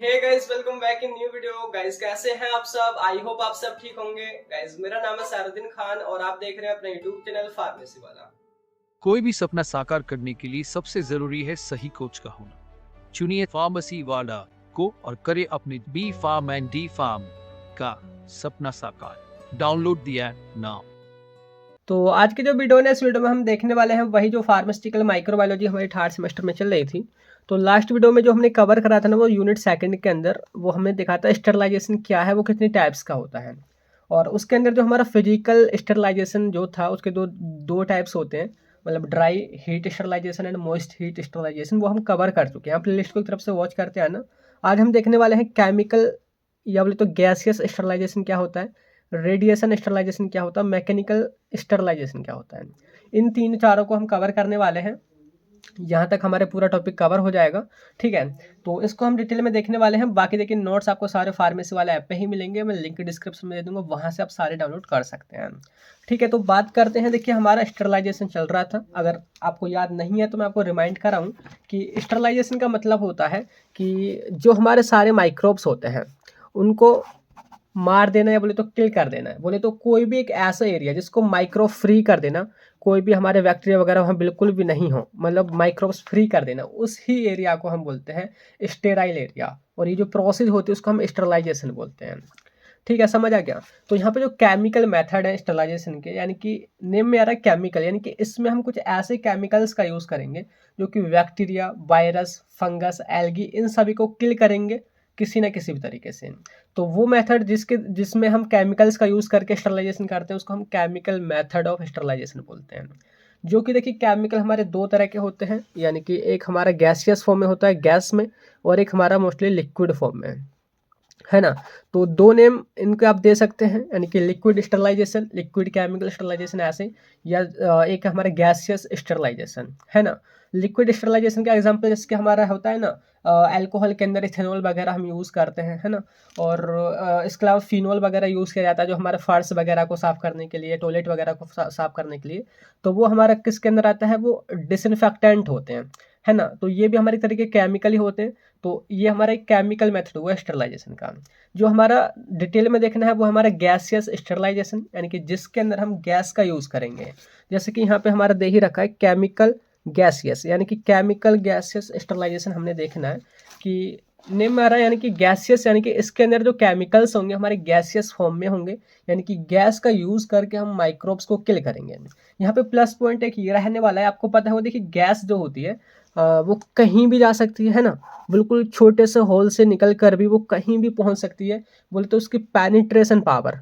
Hey guys, welcome back in new video. Guys कैसे हैं आप सब? आई होप आप सब ठीक होंगे। गाइस मेरा नाम है सारुद्दीन खान और आप देख रहे हैं अपना यूट्यूब चैनल फार्मेसी वाला। कोई भी सपना साकार करने के लिए सबसे जरूरी है सही कोच का होना। चुनिए फार्मेसी वाला को और करे अपने B pharm and D pharm का सपना साकार। Download the app now. तो आज की जो वीडियो है, इस वीडियो में हम देखने वाले हैं वही जो फार्मास्यूटिकल माइक्रोबायोलॉजी हमारे थर्ड सेमेस्टर में चल रही थी। तो लास्ट वीडियो में जो हमने कवर करा था ना, वो यूनिट सेकंड के अंदर वो हमने देखा था स्टरलाइजेशन क्या है, वो कितनी टाइप्स का होता है। और उसके अंदर जो हमारा फिजिकल स्टरलाइजेशन जो था, उसके दो दो टाइप्स होते हैं, मतलब dry heat sterilization and moist heat sterilization, वो हम कवर कर चुके हैं। आप प्लेलिस्ट को एक तरफ से वॉच करते हैं ना। आज हम देखने वाले हैं केमिकल या बोले तो गैसियस स्टरलाइजेशन क्या होता है, रेडिएशन स्टरलाइजेशन क्या होता है, मैकेनिकल स्टरलाइजेशन क्या होता है। इन तीन चारों को हम कवर करने वाले हैं। यहाँ तक हमारे पूरा टॉपिक कवर हो जाएगा, ठीक है। तो इसको हम डिटेल में देखने वाले हैं। बाकी देखिए नोट्स आपको सारे फार्मेसी वाले ऐप पे ही मिलेंगे, मैं लिंक डिस्क्रिप्शन में दे दूंगा, वहाँ से आप सारे डाउनलोड कर सकते हैं, ठीक है। तो बात करते हैं। देखिए हमारा स्टरलाइजेशन चल रहा था, अगर आपको याद नहीं है तो मैं आपको रिमाइंड कराऊँ कि स्टरलाइजेशन का मतलब होता है कि जो हमारे सारे माइक्रोब्स होते हैं उनको मार देना, या बोले तो किल कर देना है। बोले तो कोई भी एक ऐसा एरिया जिसको माइक्रो फ्री कर देना, कोई भी हमारे बैक्टीरिया वगैरह वहाँ बिल्कुल भी नहीं हो, मतलब माइक्रोब्स फ्री कर देना, उस ही एरिया को हम बोलते हैं स्टेराइल एरिया। और ये जो प्रोसेस होती है उसको हम स्टरलाइजेशन बोलते हैं, ठीक है। समझ आ गया। तो यहाँ पे जो केमिकल मेथड है स्टरलाइजेशन के, यानी कि नेम में आ रहा है केमिकल, यानी कि इसमें हम कुछ ऐसे केमिकल्स का यूज़ करेंगे जो कि बैक्टीरिया, वायरस, फंगस, एल्गी, इन सभी को किल करेंगे किसी न किसी भी तरीके से। तो वो मेथड जिसमें हम केमिकल्स का यूज़ करके स्टरलाइजेशन करते हैं उसको हम केमिकल मेथड ऑफ स्टरलाइजेशन बोलते हैं। जो कि देखिए केमिकल हमारे दो तरह के होते हैं, यानी कि एक हमारा गैसियस फॉर्म में होता है गैस में, और एक हमारा मोस्टली लिक्विड फॉर्म में है ना। तो दो नेम इनके आप दे सकते हैं, यानी कि liquid sterilization, liquid chemical sterilization ऐसे, या एक हमारा गैसियस स्टरलाइजेशन, है ना। लिक्विड स्टरलाइजेशन का एग्जांपल जैसे कि हमारा होता है ना, अल्कोहल के अंदर इथेनॉल वगैरह हम यूज़ करते हैं, है ना। और इसके अलावा फिनॉल वगैरह यूज़ किया जाता है जो हमारे फर्श वगैरह को साफ़ करने के लिए, टॉयलेट वगैरह को साफ़ करने के लिए। तो वो हमारा किसके अंदर आता है, वो डिसइंफेक्टेंट होते हैं, है ना। तो ये भी हमारे तरीके केमिकल ही होते हैं। तो ये हमारा एक केमिकल मेथड हुआ स्टरलाइजेशन का। जो हमारा डिटेल में देखना है वो हमारा गैसियस स्टरलाइजेशन, यानी कि जिसके अंदर हम गैस का यूज़ करेंगे। जैसे कि यहाँ पे हमारा दे ही रखा है केमिकल गैसियस, यानी कि केमिकल गैसियस स्टरलाइजेशन हमने देखना है कि नेम में आ रहा है, यानी कि गैसियस, यानी कि इसके अंदर जो केमिकल्स होंगे हमारे गैसियस फॉर्म में होंगे, यानी कि गैस का यूज़ करके हम माइक्रोब्स को किल करेंगे। यहाँ पे प्लस पॉइंट एक ये रहने वाला है, आपको पता है वो देखिए गैस जो होती है वो कहीं भी जा सकती है ना। बिल्कुल छोटे से होल से निकल कर भी वो कहीं भी पहुंच सकती है। बोले तो उसकी पेनिट्रेशन पावर,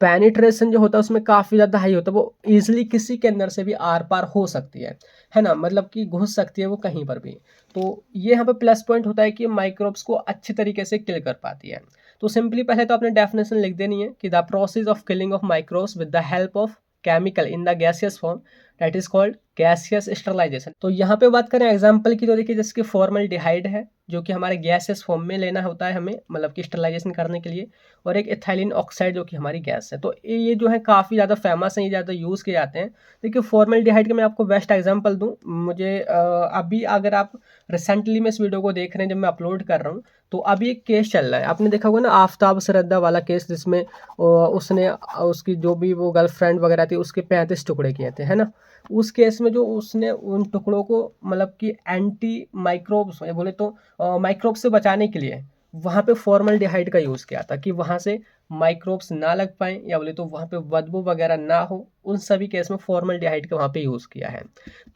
पेनिट्रेशन जो होता है उसमें काफ़ी ज़्यादा हाई होता है, वो ईजिली किसी के अंदर से भी आर पार हो सकती है ना, मतलब कि घुस सकती है वो कहीं पर भी। तो ये यहाँ पे प्लस पॉइंट होता है कि माइक्रोब्स को अच्छी तरीके से किल कर पाती है। तो सिंपली पहले तो आपने डेफिनेशन लिख देनी है कि the process of killing of microbes with the help of chemical in the gaseous form, that is called gaseous sterilization. तो यहाँ पे बात करें एग्जांपल की, तो देखिए जैसे कि फॉर्मल्डिहाइड है जो कि हमारे गैसियस फॉर्म में लेना होता है हमें, मतलब कि स्टरलाइजेशन करने के लिए, और एक इथाइलिन ऑक्साइड जो कि हमारी गैस है। तो ये जो है काफ़ी ज़्यादा फेमस है, ये ज़्यादा यूज़ किए जाते हैं। देखिए फॉर्मल्डिहाइड का मैं आपको बेस्ट एग्जांपल दूं, मुझे अभी अगर आप रिसेंटली में इस वीडियो को देख रहे हैं जब मैं अपलोड कर रहा हूँ, तो अभी एक केस चल रहा है, आपने देखा होगा ना आफ्ताब सरद्दा वाला केस, जिसमें उसने उसकी जो भी वो गर्लफ्रेंड वगैरह थी उसके 35 टुकड़े किए थे, है ना। उस केस में जो उसने उन टुकड़ों को मतलब कि एंटी माइक्रोब्स बोले तो माइक्रोब से बचाने के लिए वहाँ पे फॉर्मल्डिहाइड का यूज़ किया था कि वहाँ से माइक्रोब्स ना लग पाएँ, या बोले तो वहाँ पे बदबू वगैरह ना हो, उन सभी केस में फॉर्मल्डिहाइड का वहाँ पे यूज़ किया है।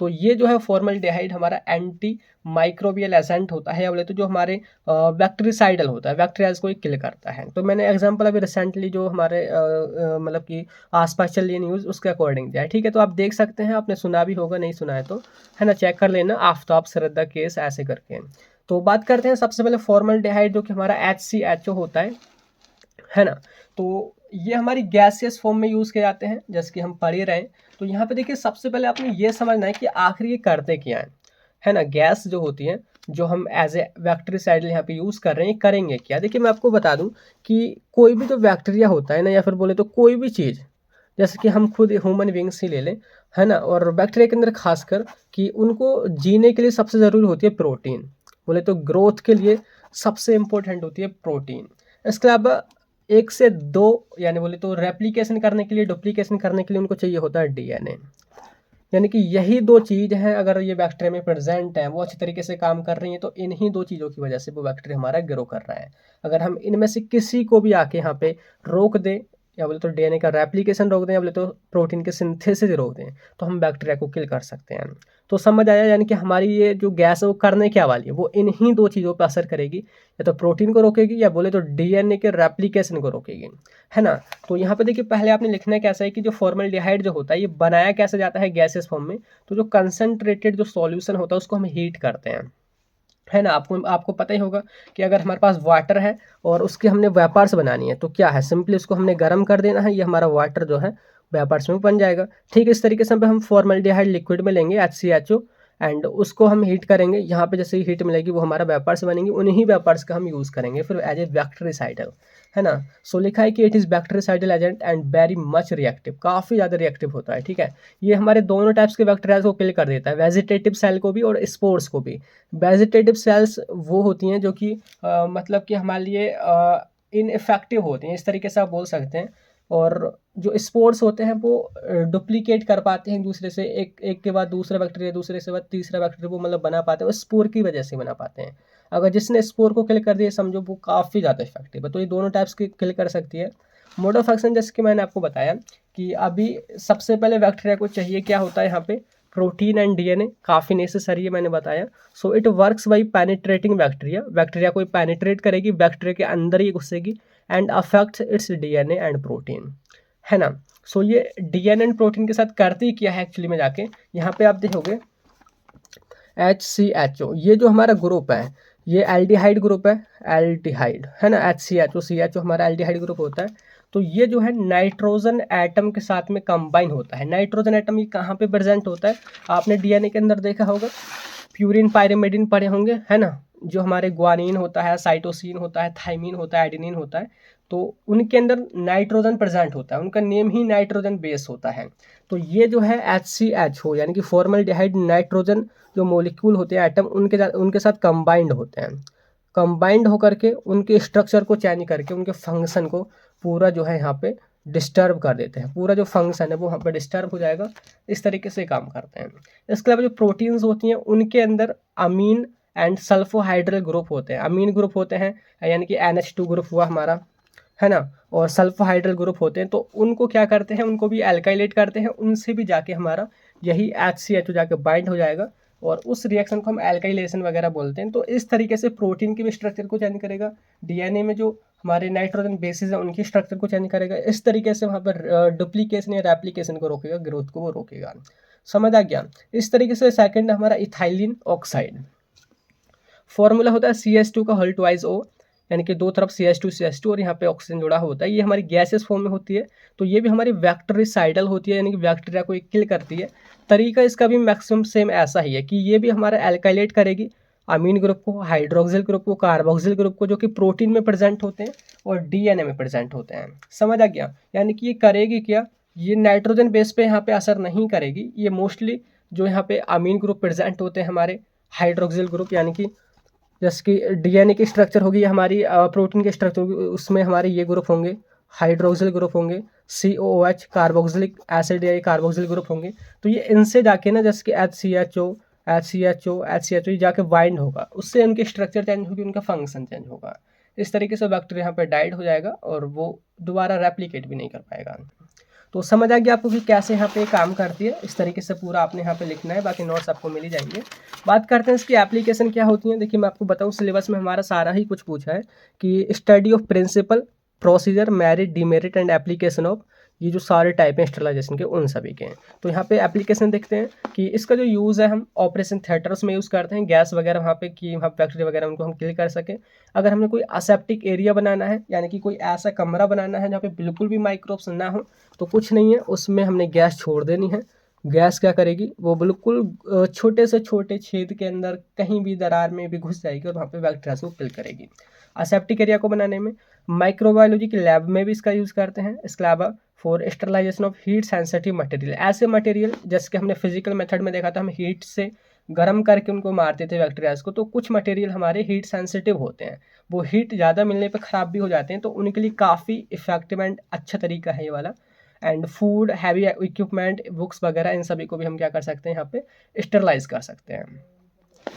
तो ये जो है फॉर्मल्डिहाइड हमारा एंटी माइक्रोबियल एजेंट होता है, या बोले तो जो हमारे बैक्टीरिसाइडल होता है, बैक्टीरियाज को किल करता है। तो मैंने एग्जांपल अभी रिसेंटली जो हमारे मतलब कि आसपास चल रही न्यूज़ उसके अकॉर्डिंग दिया है, ठीक है। तो आप देख सकते हैं, आपने सुना भी होगा, नहीं सुना है तो है ना, चेक कर लेना आफ्ताब सरद्दा केस ऐसे करके। तो बात करते हैं सबसे पहले फॉर्मल्डिहाइड जो कि हमारा HCHO होता है ना। तो ये हमारी गैसियस फॉर्म में यूज़ किए जाते हैं जैसे कि हम पढ़ ही रहे हैं। तो यहाँ पे देखिए सबसे पहले आपने ये समझना है कि आखिर ये करते क्या है ना। गैस जो होती है जो हम एज ए बैक्टीरिसाइड यहाँ पे यूज़ कर रहे हैं, करेंगे क्या। देखिए मैं आपको बता दूं कि कोई भी जो बैक्टीरिया होता है ना, या फिर बोले तो कोई भी चीज़, जैसे कि हम खुद ह्यूमन बींग्स ही ले लें, है ना। और बैक्टीरिया के अंदर खासकर कि उनको जीने के लिए सबसे ज़रूरी होती है प्रोटीन, बोले तो ग्रोथ के लिए सबसे इम्पोर्टेंट होती है प्रोटीन। इसके अलावा 1 से 2 यानी बोले तो रेप्लिकेशन करने के लिए, डुप्लीकेशन करने के लिए उनको चाहिए होता है डीएनए। यानी कि यही 2 चीज़ हैं, अगर ये बैक्टीरिया में प्रेजेंट है, वो अच्छी तरीके से काम कर रही हैं, तो इन्हीं 2 चीज़ों की वजह से वो बैक्टीरिया हमारा ग्रो कर रहा है। अगर हम इनमें से किसी को भी आके यहाँ पे रोक दें, या बोले तो डीएनए का रेप्लिकेशन रोक दें, या बोले तो प्रोटीन के सिंथेसिस रोक दें, तो हम बैक्टीरिया को किल कर सकते हैं। तो समझ आया, यानी कि हमारी ये जो गैस है वो करने क्या वाली है, वो इन्हीं 2 चीज़ों पर असर करेगी, या तो प्रोटीन को रोकेगी या बोले तो डीएनए के रेप्लिकेशन को रोकेगी, है ना। तो यहाँ पे देखिए पहले आपने लिखना है कैसा है कि जो फॉर्मल्डिहाइड जो होता है ये बनाया कैसे जाता है गैसेस फॉर्म में। तो जो कंसंट्रेटेड जो सॉल्यूशन होता है उसको हम हीट करते हैं, है ना। आपको पता ही होगा कि अगर हमारे पास वाटर है और उसके हमने वेपर्स बनानी है तो क्या है, सिंपली उसको हमने गर्म कर देना है, ये हमारा वाटर जो है वेपर्स में बन जाएगा। ठीक इस तरीके से हम फॉर्मल्डिहाइड लिक्विड में लेंगे HCHO एंड उसको हम हीट करेंगे। यहाँ पे जैसे ही हीट मिलेगी वो हमारा वेपर्स बनेंगे, उन्हीं वेपर्स का हम यूज़ करेंगे फिर एज ए बैक्टीरिसाइडल, है ना। सो लिखा है कि it is bactericidal agent and very much reactive, काफ़ी ज़्यादा रिएक्टिव होता है, ठीक है। ये हमारे दोनों टाइप्स के बैक्टीरिया को किल कर देता है, वेजिटेटिव सेल को भी और स्पोर्स को भी। वेजिटेटिव सेल्स वो होती हैं जो कि मतलब कि हमारे लिए इनइफेक्टिव होती हैं, इस तरीके से आप बोल सकते हैं। और जो स्पोर्स होते हैं वो डुप्लीकेट कर पाते हैं दूसरे से, एक के बाद दूसरा बैक्टीरिया, दूसरे से बाद तीसरा बैक्टीरिया वो मतलब बना पाते हैं, वो स्पोर की वजह से बना पाते हैं। अगर जिसने स्पोर को किल कर दिया समझो वो काफ़ी ज़्यादा इफेक्टिव है। तो ये दोनों टाइप्स की किल कर सकती है। मोड ऑफ एक्शन जैसे कि मैंने आपको बताया कि अभी सबसे पहले बैक्टीरिया को चाहिए क्या होता है यहाँ पे, प्रोटीन एंड डीएनए काफ़ी नेसेसरी है, मैंने बताया। So it works by penetrating bacteria, bacteria को पेनिट्रेट करेगी, बैक्टीरिया के अंदर ही घुसेगी and affects its DNA and protein, है ना। सो ये डीएनए एंड प्रोटीन के साथ करती क्या है एक्चुअली में, जाके यहाँ पे आप देखोगे HCHO, ये जो हमारा ग्रुप है ये एल्डिहाइड ग्रुप है, एल्डिहाइड, है ना। CHO हमारा एल्डिहाइड ग्रुप होता है। तो ये जो है नाइट्रोजन एटम के साथ में कंबाइन होता है। नाइट्रोजन एटम ये कहाँ पे प्रेजेंट होता है, आपने डीएनए के अंदर देखा होगा, प्यूरिन पायरिमिडिन पढ़े होंगे, है ना। जो हमारे ग्वानिन होता है, साइटोसिन होता है, थाइमिन होता है, एडेनिन होता है, तो उनके अंदर नाइट्रोजन प्रेजेंट होता है, उनका नेम ही नाइट्रोजन बेस होता है। तो ये जो है HCHO यानी कि फॉर्मल्डिहाइड नाइट्रोजन जो मॉलिक्यूल होते हैं एटम उनके साथ कंबाइंड होते हैं। कंबाइंड होकर के उनके स्ट्रक्चर को चेंज करके उनके फंक्शन को पूरा जो है यहाँ पे डिस्टर्ब कर देते हैं, पूरा जो फंक्शन है वो यहाँ पे डिस्टर्ब हो जाएगा, इस तरीके से काम करते हैं। इसके अलावा जो प्रोटीन्स होती हैं उनके अंदर अमीन एंड सल्फोहाइड्रल ग्रुप होते हैं। अमीन ग्रुप होते हैं यानी कि NH2 ग्रुप हुआ हमारा, है ना, और सल्फोहाइड्रल ग्रुप होते हैं, तो उनको क्या करते हैं, उनको भी एल्काइलेट करते हैं, उनसे भी जाके हमारा यही HCHO जाके बाइंड हो जाएगा और उस रिएक्शन को हम एल्काइलेशन वगैरह बोलते हैं। तो इस तरीके से प्रोटीन के भी स्ट्रक्चर को चेंज करेगा, डीएनए में जो हमारे नाइट्रोजन बेसिस है उनकी स्ट्रक्चर को चेंज करेगा, इस तरीके से वहाँ पर डुप्लीकेशन या रेप्लिकेशन को रोकेगा, ग्रोथ को वो रोकेगा। समझ आ गया। इस तरीके से सेकंड हमारा इथाइलिन ऑक्साइड, फॉर्मूला होता है CH2 का होल ट्वाइस O, यानी कि दो तरफ CH2 और यहाँ पे ऑक्सीजन जुड़ा होता है। ये हमारी गैसेस फॉर्म में होती है, तो ये भी हमारी बैक्टीरिसाइडल होती है, यानी कि बैक्टीरिया को किल करती है। तरीका इसका भी मैक्सिमम सेम ऐसा ही है कि ये भी हमारा एल्काइलेट करेगी अमीन ग्रुप को, हाइड्रोक्सिल ग्रुप को, कार्बोक्सिल ग्रुप को, जो कि प्रोटीन में प्रेजेंट होते हैं और डीएनए में प्रेजेंट होते हैं। समझ आ गया। यानी कि ये करेगी क्या, ये नाइट्रोजन बेस पे यहाँ पे असर नहीं करेगी, ये मोस्टली जो यहाँ पे अमीन ग्रुप प्रेजेंट होते हैं हमारे, हाइड्रोक्सिल ग्रुप यानी कि जैसे कि डीएनए की स्ट्रक्चर होगी हमारी, प्रोटीन की स्ट्रक्चर होगी, उसमें हमारे ये ग्रुप होंगे, हाइड्रोक्सिल ग्रुप होंगे, COOH कार्बोक्सिलिक एसिड या कार्बोक्सिल ग्रुप होंगे। तो ये इनसे जाके ना जैसे कि HCHO ये जाके बाइंड होगा, उससे उनकी स्ट्रक्चर चेंज होगी, उनका फंक्शन चेंज होगा। इस तरीके से बैक्टीरिया यहाँ पे डाइड हो जाएगा और वो दोबारा रेप्लिकेट भी नहीं कर पाएगा। तो समझ आ गया आपको कि कैसे यहाँ पे काम करती है। इस तरीके से पूरा आपने यहाँ पे लिखना है, बाकी नोट्स आपको मिल ही जाएंगे। बात करते हैं इसकी एप्लीकेशन क्या होती है। देखिए मैं आपको बताऊँ, सिलेबस में हमारा सारा ही कुछ पूछा है कि study of principle, procedure, merit, demerit and application of, ये जो सारे टाइप हैं स्टरलाइजेशन के उन सभी के हैं। तो यहाँ पे एप्लीकेशन देखते हैं कि इसका जो यूज़ है हम ऑपरेशन थिएटर्स में यूज़ करते हैं, गैस वगैरह वहाँ पे कि वहाँ बैक्टीरिया वगैरह उनको हम किल कर सकें। अगर हमने कोई असेप्टिक एरिया बनाना है, यानी कि कोई ऐसा कमरा बनाना है जहाँ पे बिल्कुल भी माइक्रोब्स ना हो, तो कुछ नहीं है, उसमें हमने गैस छोड़ देनी है। गैस क्या करेगी, वो बिल्कुल छोटे से छोटे छेद के अंदर कहीं भी दरार में भी घुस जाएगी और वहाँ पे बैक्टीरिया को किल करेगी। असेप्टिक एरिया को बनाने में माइक्रोबायोलॉजी के लैब में भी इसका यूज़ करते हैं। इसके अलावा for sterilization of heat sensitive material, ऐसे मटेरियल जैसे कि हमने फिजिकल मेथड में देखा था, हम हीट से गर्म करके उनको मारते थे बैक्टीरियाज को, तो कुछ मटेरियल हमारे हीट सेंसिटिव होते हैं, वो हीट ज़्यादा मिलने पे ख़राब भी हो जाते हैं, तो उनके लिए काफ़ी इफेक्टिव एंड अच्छा तरीका है ये वाला। And food, heavy equipment, books वगैरह, इन सभी को भी हम क्या कर सकते हैं यहाँ पे स्टरलाइज कर सकते हैं।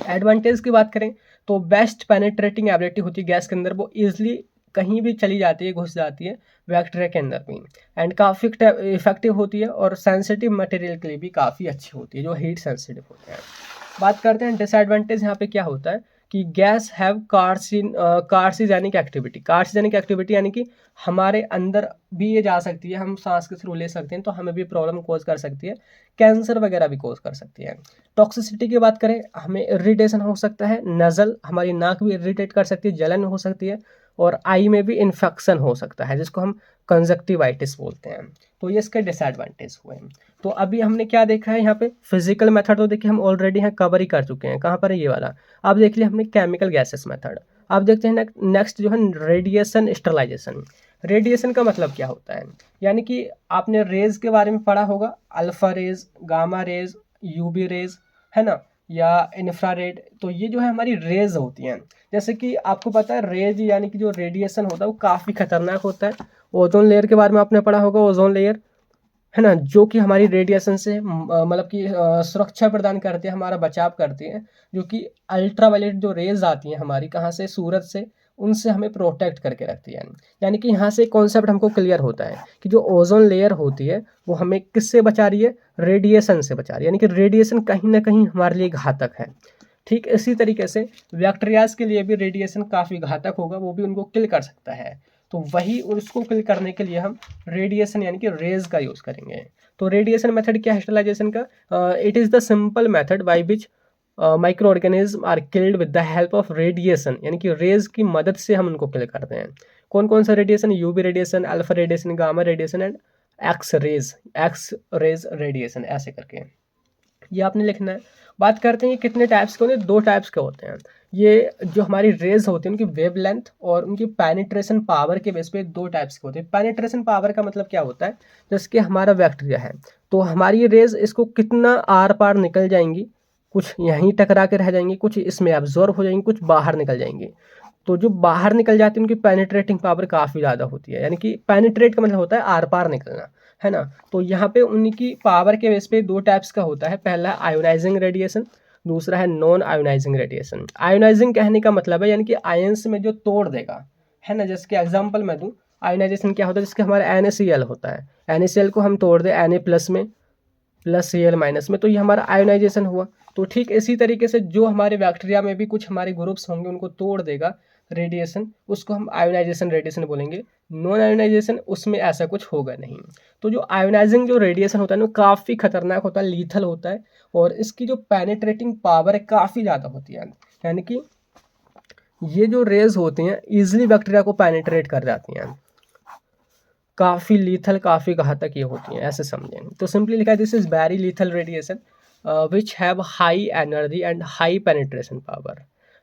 एडवांटेज की बात करें तो बेस्ट पेनिट्रेटिंग एबिलिटी होती है गैस के अंदर, वो ईजिली कहीं भी चली जाती है, घुस जाती है बैक्टीरिया के अंदर भी, एंड काफ़ी इफेक्टिव होती है, और सेंसिटिव मटेरियल के लिए भी काफ़ी अच्छी होती है जो हीट सेंसिटिव होते हैं। बात करते हैं डिसएडवांटेज, यहाँ पे क्या होता है कि गैस हैव कार्सिजेनिक एक्टिविटी। कार्सिजेनिक एक्टिविटी यानी कि हमारे अंदर भी ये जा सकती है, हम सांस के थ्रू ले सकते हैं, तो हमें भी प्रॉब्लम कोज कर सकती है, कैंसर वगैरह भी कोज कर सकती है। टॉक्सिसिटी की बात करें, हमें इरिटेशन हो सकता है, नज़ल, हमारी नाक भी इरिटेट कर सकती है, जलन हो सकती है, और आई में भी इन्फेक्शन हो सकता है जिसको हम कंजक्टिवाइटिस बोलते हैं। तो ये इसके डिसएडवांटेज हुए हैं। तो अभी हमने क्या देखा है यहाँ पे, फिजिकल मेथड तो देखिए हम ऑलरेडी यहाँ कवर ही कर चुके हैं, कहाँ पर है ये वाला। अब देख लिया हमने केमिकल गैसेस मेथड। अब देखते हैं नेक्स्ट जो है रेडिएशन स्टरलाइजेशन। रेडिएशन का मतलब क्या होता है, यानी कि आपने रेज के बारे में पढ़ा होगा, alpha rays, gamma rays, UV rays, है ना, या इंफ्रारेड। तो ये जो है हमारी रेज होती हैं। जैसे कि आपको पता है रेज यानी कि जो रेडिएशन होता है वो काफ़ी खतरनाक होता है। ओजोन लेयर के बारे में आपने पढ़ा होगा, ओजोन लेयर, है ना, जो कि हमारी रेडिएशन से मतलब कि सुरक्षा प्रदान करते हैं, हमारा बचाव करते हैं, जो कि अल्ट्रावायलेट जो रेज आती हैं हमारी, कहाँ से, सूरज से, उनसे हमें प्रोटेक्ट करके रखती है। यानी कि यहाँ से कॉन्सेप्ट हमको क्लियर होता है कि जो ओजोन लेयर होती है वो हमें किससे बचा रही है, रेडिएशन से बचा रही है, यानी कि रेडिएशन कहीं ना कहीं हमारे लिए घातक है। ठीक इसी तरीके से बैक्टीरियाज के लिए भी रेडिएशन काफ़ी घातक होगा, वो भी उनको किल कर सकता है। तो वही उसको किल करने के लिए हम रेडिएशन यानी कि रेज का यूज़ करेंगे। तो रेडिएशन मेथड क्या है स्टरलाइजेशन का, it is the simple method by which micro organism are killed with the help of radiation, यानी कि रेज की मदद से हम उनको किल करते हैं। कौन कौन सा radiation, UV radiation, alpha radiation, gamma radiation and X rays radiation, ऐसे करके ये आपने लिखना है। बात करते हैं ये कितने टाइप्स के होते हैं, 2 टाइप्स के होते हैं। ये जो हमारी रेज होती है उनकी वेव लेंथ और उनकी पेनिट्रेशन पावर के बेस पे 2 टाइप्स के होते हैं। पेनिट्रेशन पावर का मतलब क्या होता है, जैसे कि हमारा बैक्टीरिया है, तो हमारी रेज इसको कितना आर पार निकल जाएंगी, कुछ यहीं टकरा के रह जाएंगी, कुछ इसमें एब्जॉर्ब हो जाएंगी, कुछ बाहर निकल जाएंगी। तो जो बाहर निकल जाती है उनकी पेनिट्रेटिंग पावर काफ़ी ज़्यादा होती है, यानी कि पेनिट्रेट का मतलब होता है आर पार निकलना, है ना। तो यहाँ पे उनकी पावर के बेस पे 2 टाइप्स का होता है। पहला है आयोनाइजिंग रेडिएशन, दूसरा है नॉन आयोनाइजिंग रेडिएशन। आयोनाइजिंग कहने का मतलब है यानी कि आयंस में जो तोड़ देगा, है ना। जैसे कि एग्जांपल मैं दूं, आयोनाइजेशन क्या होता है, जिसके हमारा NaCl होता है, NaCl को हम तोड़ दें Na प्लस में प्लस Cl माइनस में, तो ये हमारा आयोनाइजेशन हुआ। तो ठीक इसी तरीके से जो हमारे बैक्टीरिया में भी कुछ हमारे ग्रुप्स होंगे उनको तोड़ देगा रेडिएशन, उसको हम आयोनाइजेशन रेडिएशन बोलेंगे। नॉन आयोनाइजेशन उसमें ऐसा कुछ होगा नहीं। तो जो आयोनाइजिंग जो रेडिएशन होता है ना, काफ़ी खतरनाक होता है, लीथल होता है, और इसकी जो पेनिट्रेटिंग पावर है काफ़ी ज़्यादा होती है। यानी कि ये जो रेज होती हैं ईजिली बैक्टीरिया को पेनिट्रेट कर जाती हैं, काफ़ी लीथल, काफ़ी घातक ये होती हैं, ऐसे समझें। तो सिंपली लिखा है this is very lethal radiation which have high energy and high penetration power,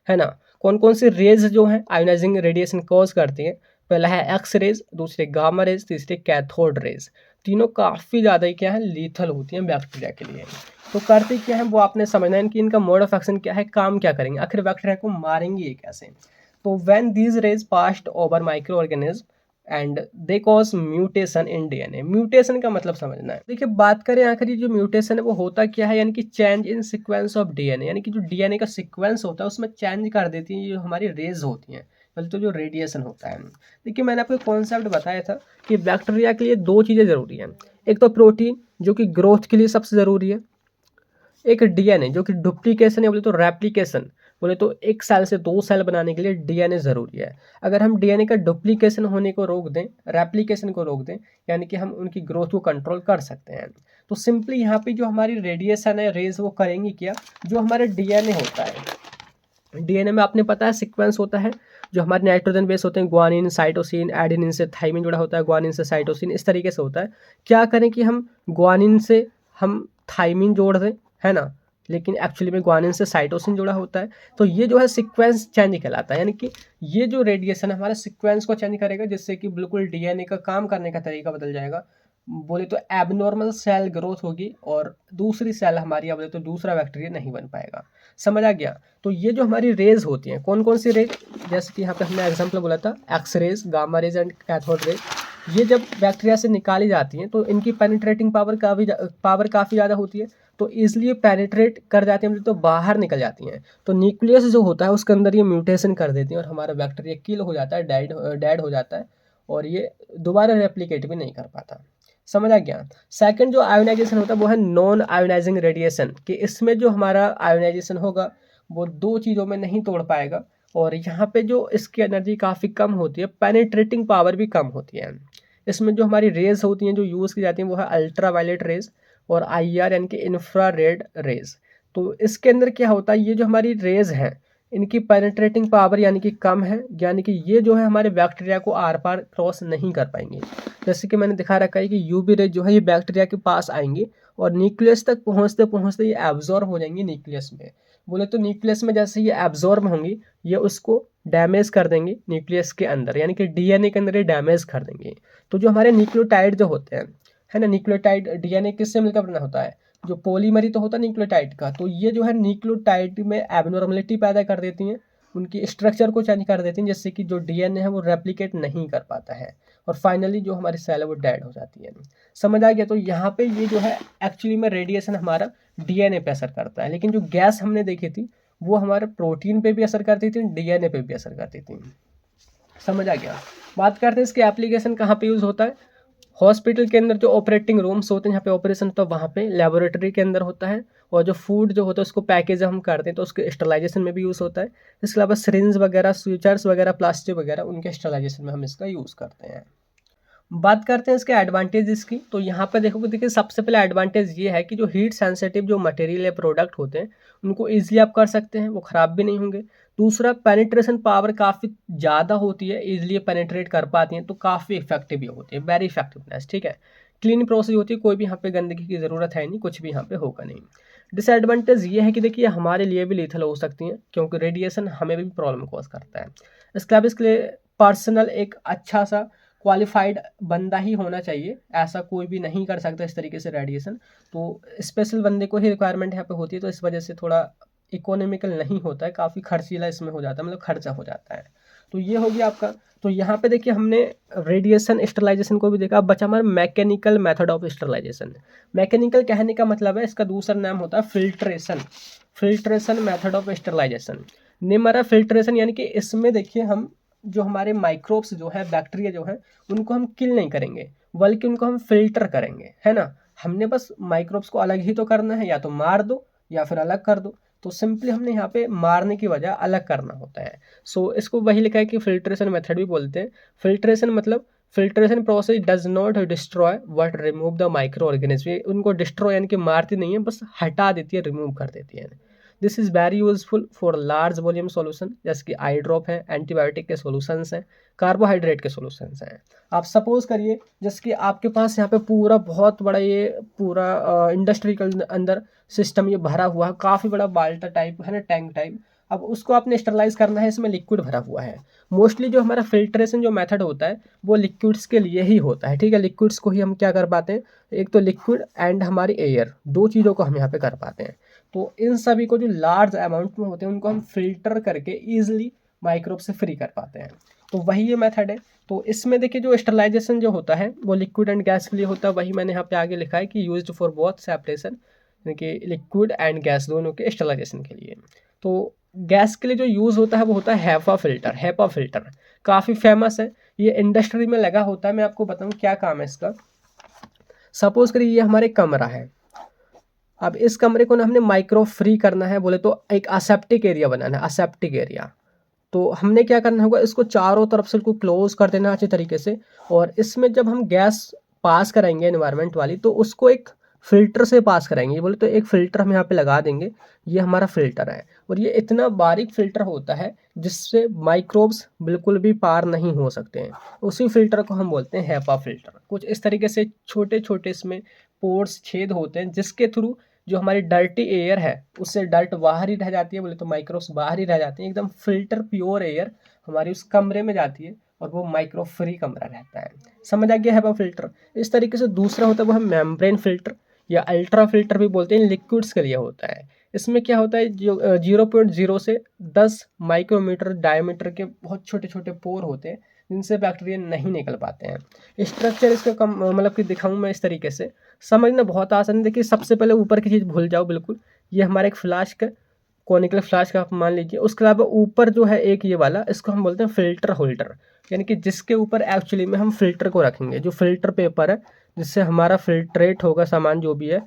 है ना। कौन कौन सी रेज जो हैं आयोनाइजिंग रेडिएशन कॉज करती हैं, पहला है एक्स रेज, दूसरे गामा रेज, तीसरे कैथोड रेज। तीनों काफ़ी ज़्यादा ही क्या है, लीथल होती हैं बैक्टीरिया के लिए। तो करते क्या है वो आपने समझना है कि इनका मोड ऑफ एक्शन क्या है, काम क्या करेंगे, आखिर बैक्टीरिया को मारेंगे ये कैसे। तो when these raise passed over micro organism and they cause mutation in DNA। Mutation का मतलब समझना है। देखिए बात करें आखिर ये जो म्यूटेशन है वो होता क्या है, यानी कि change in sequence of DNA, यानी कि जो DNA का सीक्वेंस होता है उसमें चेंज कर देती है ये हमारी रेज होती हैं, मतलब तो जो रेडिएशन होता है। देखिए मैंने आपको कॉन्सेप्ट बताया था कि बैक्टीरिया के लिए 2 चीज़ें ज़रूरी हैं, एक तो प्रोटीन जो कि ग्रोथ के लिए सबसे ज़रूरी है, एक DNA जो कि डुप्लीकेशन या बोले तो रेप्लिकेशन, बोले तो एक सेल से 2 सेल बनाने के लिए DNA ज़रूरी है। अगर हम DNA का डुप्लीकेशन होने को रोक दें, रेप्लिकेशन को रोक दें, यानी कि हम उनकी ग्रोथ को कंट्रोल कर सकते हैं। तो सिंपली यहाँ पे जो हमारी रेडिएशन है, रेज, वो करेंगी क्या, जो हमारा DNA होता है, DNA में आपने पता है सीक्वेंस होता है, जो हमारे नाइट्रोजन बेस होते हैं, ग्वानिन, साइटोसिन, एडेनिन से थाइमिन जुड़ा होता है, ग्वानिन से साइटोसिन, इस तरीके से होता है। क्या करें कि हम ग्वानिन से हम थाइमिन जोड़ दें, है ना, लेकिन एक्चुअली में ग्वानिन से साइटोसिन जुड़ा होता है। तो ये जो है सीक्वेंस चेंज कहलाता है, यानी कि ये जो रेडिएशन है हमारा सीक्वेंस को चेंज करेगा, जिससे कि बिल्कुल DNA का काम करने का तरीका बदल जाएगा। बोले तो एबनॉर्मल सेल ग्रोथ होगी और दूसरी सेल हमारी या बोले तो दूसरा बैक्टीरिया नहीं बन पाएगा। समझ आ गया। तो ये जो हमारी रेज होती हैं, कौन कौन सी रेज, जैसे कि यहाँ पे हमने एग्जांपल बोला था X rays, gamma rays and cathode rays, ये जब बैक्टीरिया से निकाली जाती हैं तो इनकी पेनिट्रेटिंग पावर काफ़ी ज़्यादा होती है, तो ईजिली पेनिट्रेट कर जाती हैं, तो बाहर निकल जाती हैं। तो न्यूक्लियस जो होता है उसके अंदर ये म्यूटेशन कर देती हैं और हमारा बैक्टीरिया किल हो जाता है, डेड हो जाता है और ये दोबारा रेप्लिकेट भी नहीं कर पाता। समझ आ गया। सेकंड जो आयोनाइजेशन होता है वो है नॉन आयोनाइजिंग रेडिएशन, कि इसमें जो हमारा आयोनाइजेशन होगा वो दो चीज़ों में नहीं तोड़ पाएगा और यहाँ पे जो इसकी एनर्जी काफ़ी कम होती है, पेनिट्रेटिंग पावर भी कम होती है। इसमें जो हमारी रेज होती हैं जो यूज़ की जाती हैं वो है अल्ट्रा वायलेट रेज और IR यानी कि इंफ्रारेड रेज। तो इसके अंदर क्या होता है, ये जो हमारी रेज हैं इनकी पेनिट्रेटिंग पावर यानी कि कम है, यानी कि ये जो है हमारे बैक्टीरिया को आर पार क्रॉस नहीं कर पाएंगे। जैसे कि मैंने दिखा रखा है कि यूवी रेज जो है ये बैक्टीरिया के पास आएंगे और न्यूक्लियस तक पहुंचते पहुंचते ये एब्जॉर्ब हो जाएंगी न्यूक्लियस में। बोले तो न्यूक्लियस में जैसे ये एब्जॉर्ब होंगी ये उसको डैमेज कर देंगे न्यूक्लियस के अंदर, यानी कि DNA के अंदर ये डैमेज कर देंगे। तो जो हमारे न्यूक्लियोटाइड जो होते हैं, है ना, न्यूक्लियोटाइड DNA किससे मिलकर बना होता है, जो पॉलीमर ही तो होता है न्यूक्लियोटाइड का, तो ये जो है न्यूक्लियोटाइड में एबनॉर्मलिटी पैदा कर देती हैं, उनकी स्ट्रक्चर को चेंज कर देती हैं, जिससे कि जो DNA है वो रेप्लिकेट नहीं कर पाता है और फाइनली जो हमारी सेल है वो डेड हो जाती है। समझ आ गया। तो यहाँ पे ये जो है एक्चुअली में रेडिएशन हमारा DNA पे असर करता है, लेकिन जो गैस हमने देखी थी वो हमारे प्रोटीन पे भी असर करती थी, DNA पे भी असर करती थी। समझ आ गया। बात करते हैं इसके एप्लीकेशन कहाँ पे यूज़ होता है। हॉस्पिटल के अंदर जो ऑपरेटिंग रूम्स होते हैं जहाँ पे ऑपरेशन होता है वहाँ पे, लेबोरेटरी के अंदर होता है, और जो फूड जो होता है उसको पैकेज हम करते हैं तो उसके स्टरलाइजेशन में भी यूज़ होता है। इसके अलावा सिरिंज वगैरह, स्विचर्स वगैरह, प्लास्टिक वगैरह, उनके स्टरलाइजेशन में हम इसका यूज़ करते हैं। बात करते हैं इसके एडवांटेजेस की। तो यहाँ पे देखोगे, देखिए सबसे पहले एडवांटेज ये है कि जो हीट सेंसिटिव जो मटेरियल या प्रोडक्ट होते हैं उनको ईजिली आप कर सकते हैं, वो ख़राब भी नहीं होंगे। दूसरा, पेनिट्रेशन पावर काफ़ी ज़्यादा होती है, ईजिली पेनिट्रेट कर पाती हैं, तो काफ़ी इफेक्टिव भी होती है, वेरी इफेक्टिवनेस, ठीक है। क्लीन प्रोसेस होती है, कोई भी यहाँ पे गंदगी की ज़रूरत है नहीं, कुछ भी यहाँ पे होगा नहीं। डिसएडवांटेज ये है कि देखिए हमारे लिए भी लीथल हो सकती हैं, क्योंकि रेडिएशन हमें भी प्रॉब्लम कॉज करता है। इसके अलावा इसके लिए पर्सनल एक अच्छा सा क्वालिफाइड बंदा ही होना चाहिए, ऐसा कोई भी नहीं कर सकता इस तरीके से रेडिएशन, तो स्पेशल बंदे को ही रिक्वायरमेंट यहाँ पे होती है। तो इस वजह से थोड़ा इकोनॉमिकल नहीं होता है, काफ़ी खर्चीला इसमें हो जाता है, मतलब खर्चा हो जाता है। तो ये हो गया आपका। तो यहाँ पे देखिए हमने रेडिएशन स्टरलाइजेशन को भी देखा। अब बचा हमारा mechanical method of sterilization. Mechanical कहने का मतलब है, इसका दूसरा नाम होता है filtration. Filtration method of sterilization ने हमारा फिल्ट्रेशन, यानी कि इसमें देखिए हम जो हमारे माइक्रोब्स जो है, बैक्टीरिया जो है, उनको हम किल नहीं करेंगे बल्कि उनको हम फिल्टर करेंगे, है ना। हमने बस माइक्रोब्स को अलग ही तो करना है, या तो मार दो या फिर अलग कर दो। तो सिंपली हमने यहाँ पे मारने की बजाय अलग करना होता है। सो इसको वही लिखा है कि फिल्ट्रेशन मेथड भी बोलते हैं। फिल्ट्रेशन मतलब filtration process does not destroy but remove the micro organism. उनको डिस्ट्रॉय यानी कि मारती नहीं है, बस हटा देती है, रिमूव कर देती है। This is very useful for large volume solution, जैसे कि आई ड्रॉप है, एंटीबायोटिक के सॉल्यूशंस हैं, कार्बोहाइड्रेट के सॉल्यूशंस हैं। आप सपोज करिए जैसे कि आपके पास यहाँ पे पूरा बहुत बड़ा ये पूरा इंडस्ट्री के अंदर सिस्टम ये भरा हुआ है, काफ़ी बड़ा बाल्टा टाइप है ना, टैंक टाइप। अब उसको आपने स्टरलाइज करना है, इसमें लिक्विड भरा हुआ है। मोस्टली जो हमारा फिल्ट्रेशन जो मेथड होता है वो लिक्विड्स के लिए ही होता है, ठीक है। लिक्विड्स को ही हम क्या कर पाते हैं, एक तो लिक्विड एंड हमारी एयर, दो चीज़ों को हम यहाँ पे कर पाते हैं। तो इन सभी को जो लार्ज अमाउंट में होते हैं उनको हम फिल्टर करके ईजिली माइक्रोब से फ्री कर पाते हैं। तो वही ये मेथड है। तो इसमें देखिए जो स्टरलाइजेशन जो होता है वो लिक्विड एंड गैस के लिए होता है, वही मैंने यहाँ पे आगे लिखा है कि यूज्ड फॉर बोथ सेपरेशन, यानी कि लिक्विड एंड गैस दोनों के स्टरलाइजेशन के लिए। तो गैस के लिए जो यूज़ होता है वो होता है हेपा फिल्टर। हेपा फिल्टर काफ़ी फेमस है, ये इंडस्ट्री में लगा होता है। मैं आपको बताऊँ क्या काम है इसका। सपोज करिए ये हमारे कमरा है, अब इस कमरे को ना हमने माइक्रो फ्री करना है, बोले तो एक असेप्टिक एरिया बनाना है, असेप्टिक एरिया। तो हमने क्या करना होगा, इसको चारों तरफ से इसको क्लोज कर देना अच्छे तरीके से, और इसमें जब हम गैस पास कराएंगे एनवायरनमेंट वाली तो उसको एक फ़िल्टर से पास कराएंगे। बोले तो एक फ़िल्टर हम यहाँ पे लगा देंगे, ये हमारा फ़िल्टर है, और ये इतना बारीक फ़िल्टर होता है जिससे माइक्रोब्स बिल्कुल भी पार नहीं हो सकते हैं। उसी फ़िल्टर को हम बोलते हैं हेपा फ़िल्टर। कुछ इस तरीके से छोटे छोटे इसमें पोर्स, छेद होते हैं, जिसके थ्रू जो हमारी डर्टी एयर है उससे डर्ट बाहर ही रह जाती है, बोले तो माइक्रोब्स बाहर ही रह जाते हैं। एकदम फिल्टर प्योर एयर हमारी उस कमरे में जाती है और वो माइक्रो फ्री कमरा रहता है। समझ आ गया HEPA फिल्टर। इस तरीके से दूसरा होता है वो है मेम्ब्रेन फिल्टर या अल्ट्रा फिल्टर भी बोलते हैं, लिक्विड्स के लिए होता है। इसमें क्या होता है, जो 0.0 से 10 माइक्रोमीटर डायमीटर के बहुत छोटे छोटे पोर होते हैं जिनसे बैक्टीरिया नहीं निकल पाते हैं। स्ट्रक्चर इसका कम मतलब कि दिखाऊं मैं इस तरीके से, समझना बहुत आसान है। देखिए सबसे पहले ऊपर की चीज़ भूल जाओ बिल्कुल, ये हमारा एक फ्लास्क है, कॉनिकल फ्लास्क आप मान लीजिए। उसके अलावा ऊपर जो है एक ये वाला, इसको हम बोलते हैं फिल्टर होल्डर, यानी कि जिसके ऊपर एक्चुअली में हम फिल्टर को रखेंगे। जो फिल्टर पेपर है जिससे हमारा फिल्ट्रेट होगा सामान जो भी है,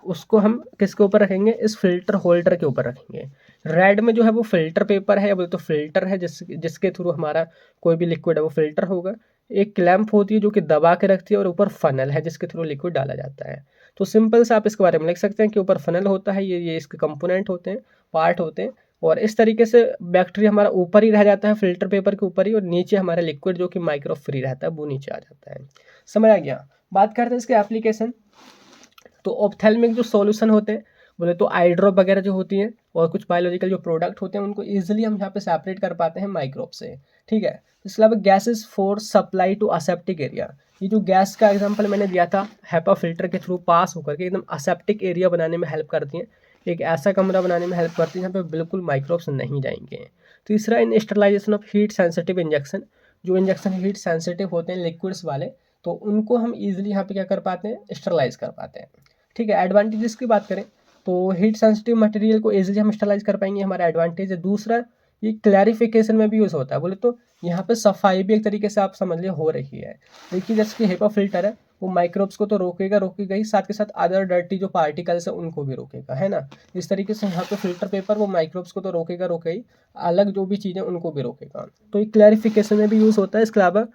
उसको हम किसके ऊपर रखेंगे, इस फिल्टर होल्डर के ऊपर रखेंगे। रेड में जो है वो फिल्टर पेपर है या बोले तो फिल्टर है, जिसके थ्रू हमारा कोई भी लिक्विड है वो फिल्टर होगा। एक क्लैंप होती है जो कि दबा के रखती है, और ऊपर फनल है जिसके थ्रू लिक्विड डाला जाता है। तो सिंपल से आप इसके बारे में लिख सकते हैं कि ऊपर फनल होता है, ये इसके कंपोनेंट होते हैं, पार्ट होते हैं। और इस तरीके से बैक्टीरिया हमारा ऊपर ही रह जाता है फिल्टर पेपर के ऊपर ही, और नीचे हमारा लिक्विड जो कि माइक्रो फ्री रहता है वो नीचे आ जाता है। समझ आ गया। बात करते हैं इसके एप्लीकेशन। तो ऑप्थेल्मिक जो सॉल्यूशन होते हैं बोले तो आई ड्रॉप वगैरह जो होती हैं, और कुछ बायोलॉजिकल जो प्रोडक्ट होते हैं उनको ईजिली हम यहाँ पे सेपरेट कर पाते हैं माइक्रोब से। ठीक है। इसके अलावा gases for supply to aseptic area, ये जो गैस का एग्जांपल मैंने दिया था, HEPA फिल्टर के थ्रू पास होकर के एकदम असेप्टिक एरिया बनाने में हेल्प करती हैं, एक ऐसा कमरा बनाने में हेल्प करती है जहाँ पे बिल्कुल माइक्रोब्स नहीं जाएंगे। तीसरा, in sterilization of heat sensitive injection, जो इंजेक्शन हीट सेंसिटिव होते हैं लिक्विड्स वाले, तो उनको हम ईजिली यहाँ पे क्या कर पाते हैं, स्टरलाइज कर पाते हैं। ठीक है। एडवांटेजेस की बात करें तो हीट सेंसिटिव मटेरियल को इजीली हम स्टरलाइज कर पाएंगे, हमारा एडवांटेज है। दूसरा, ये क्लैरिफिकेशन में भी यूज़ होता है, बोले तो यहाँ पे सफाई भी एक तरीके से आप समझ लिया हो रही है। देखिए जैसे कि HEPA फिल्टर है, वो माइक्रोब्स को तो रोकेगा ही, साथ के साथ अदर डर्टी जो पार्टिकल्स है उनको भी रोकेगा, है ना। इस तरीके से यहाँ पे फिल्टर पेपर वो माइक्रोब्स को तो रोकेगा ही, अलग जो भी चीज़ें उनको भी रोकेगा। तो ये क्लैरिफिकेशन में भी यूज़ होता है। इसके अलावा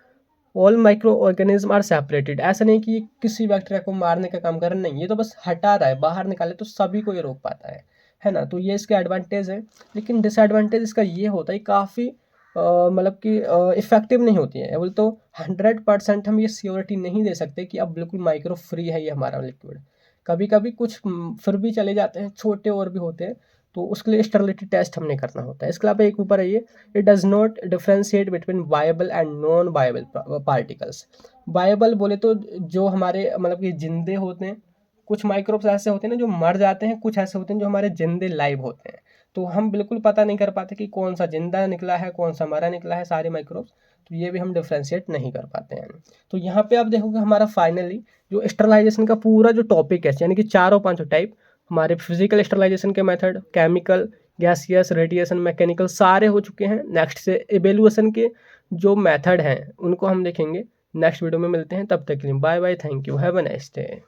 all micro organism are separated, ऐसा नहीं कि ये किसी बैक्टीरिया को मारने का काम कर रहा, नहीं, ये तो बस हटा रहा है, बाहर निकाले तो सभी को ये रोक पाता है ना। तो ये इसके एडवांटेज है। लेकिन डिसएडवांटेज इसका ये होता है काफ़ी मतलब कि इफेक्टिव नहीं होती है। बोले तो 100% हम ये श्योरिटी नहीं दे सकते कि अब बिल्कुल माइक्रो फ्री है ये हमारा लिक्विड। कभी कभी कुछ फिर भी चले जाते हैं, छोटे और भी होते हैं, तो उसके लिए स्टेरिलिटी टेस्ट हमने करना होता है। इसके अलावा एक ऊपर है ये, it does not differentiate between viable and non viable particles. Viable बोले तो जो हमारे मतलब कि जिंदे होते हैं, कुछ माइक्रोब्स ऐसे होते हैं ना जो मर जाते हैं, कुछ ऐसे होते हैं जो हमारे जिंदे लाइव होते हैं। तो हम बिल्कुल पता नहीं कर पाते कि कौन सा जिंदा निकला है, कौन सा मरा निकला है, सारे माइक्रोब्स। तो ये भी हम डिफ्रेंशिएट नहीं कर पाते हैं। तो यहाँ पे आप देखोगे हमारा फाइनली जो स्टरलाइजेशन का पूरा जो टॉपिक है, यानी कि चारों पांचों टाइप, हमारे फिजिकल स्टरलाइजेशन के method, chemical, gaseous, radiation, mechanical, सारे हो चुके हैं। नेक्स्ट से इवेल्युएशन के जो मेथड हैं उनको हम देखेंगे। नेक्स्ट वीडियो में मिलते हैं, तब तक के लिए bye bye, thank you, have a nice day.